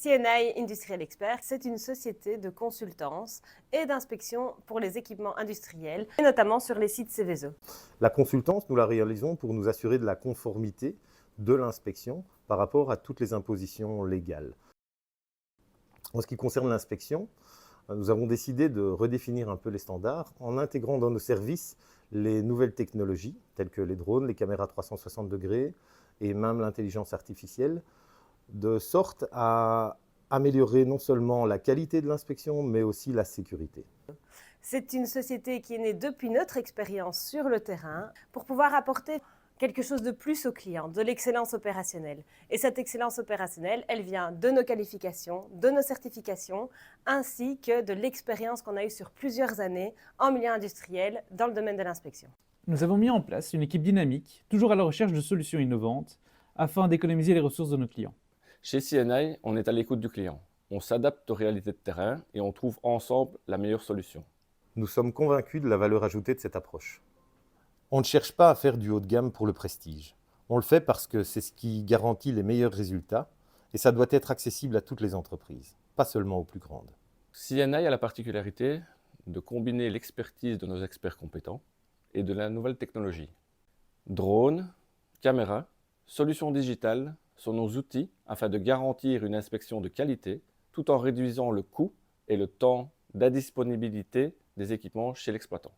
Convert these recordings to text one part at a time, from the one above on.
CNI Industrial Expert, c'est une société de consultance et d'inspection pour les équipements industriels, et notamment sur les sites Seveso. La consultance, nous la réalisons pour nous assurer de la conformité de l'inspection par rapport à toutes les impositions légales. En ce qui concerne l'inspection, nous avons décidé de redéfinir un peu les standards en intégrant dans nos services les nouvelles technologies, telles que les drones, les caméras 360 degrés et même l'intelligence artificielle, de sorte à améliorer non seulement la qualité de l'inspection, mais aussi la sécurité. C'est une société qui est née depuis notre expérience sur le terrain pour pouvoir apporter quelque chose de plus aux clients, de l'excellence opérationnelle. Et cette excellence opérationnelle, elle vient de nos qualifications, de nos certifications, ainsi que de l'expérience qu'on a eue sur plusieurs années en milieu industriel dans le domaine de l'inspection. Nous avons mis en place une équipe dynamique, toujours à la recherche de solutions innovantes, afin d'économiser les ressources de nos clients. Chez CNI, on est à l'écoute du client. On s'adapte aux réalités de terrain et on trouve ensemble la meilleure solution. Nous sommes convaincus de la valeur ajoutée de cette approche. On ne cherche pas à faire du haut de gamme pour le prestige. On le fait parce que c'est ce qui garantit les meilleurs résultats et ça doit être accessible à toutes les entreprises, pas seulement aux plus grandes. CNI a la particularité de combiner l'expertise de nos experts compétents et de la nouvelle technologie. Drones, caméras, solutions digitales sont nos outils afin de garantir une inspection de qualité tout en réduisant le coût et le temps d'indisponibilité des équipements chez l'exploitant.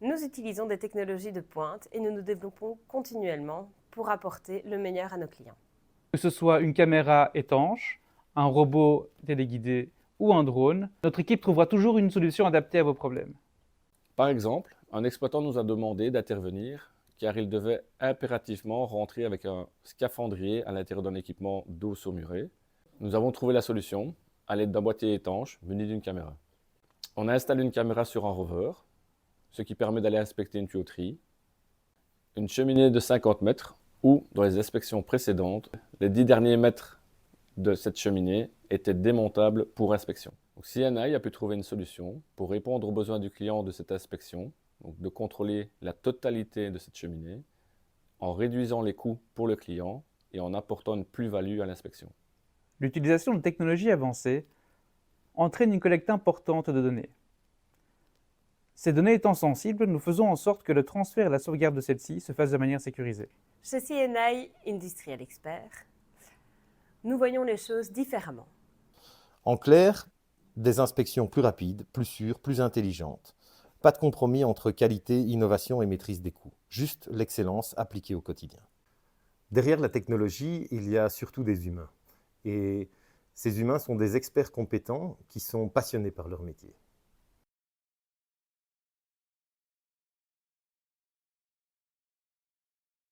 Nous utilisons des technologies de pointe et nous nous développons continuellement pour apporter le meilleur à nos clients. Que ce soit une caméra étanche, un robot téléguidé ou un drone, notre équipe trouvera toujours une solution adaptée à vos problèmes. Par exemple, un exploitant nous a demandé d'intervenir car il devait impérativement rentrer avec un scaphandrier à l'intérieur d'un équipement d'eau saumurée. Nous avons trouvé la solution à l'aide d'un boîtier étanche muni d'une caméra. On a installé une caméra sur un rover, ce qui permet d'aller inspecter une tuyauterie, une cheminée de 50 mètres où, dans les inspections précédentes, les 10 derniers mètres de cette cheminée étaient démontables pour inspection. Donc, CNI a pu trouver une solution pour répondre aux besoins du client de cette inspection, donc de contrôler la totalité de cette cheminée en réduisant les coûts pour le client et en apportant une plus-value à l'inspection. L'utilisation de technologies avancées entraîne une collecte importante de données. Ces données étant sensibles, nous faisons en sorte que le transfert et la sauvegarde de celles-ci se fassent de manière sécurisée. Chez CNI Industrial Expert, nous voyons les choses différemment. En clair, des inspections plus rapides, plus sûres, plus intelligentes. Pas de compromis entre qualité, innovation et maîtrise des coûts. Juste l'excellence appliquée au quotidien. Derrière la technologie, il y a surtout des humains. Et ces humains sont des experts compétents qui sont passionnés par leur métier.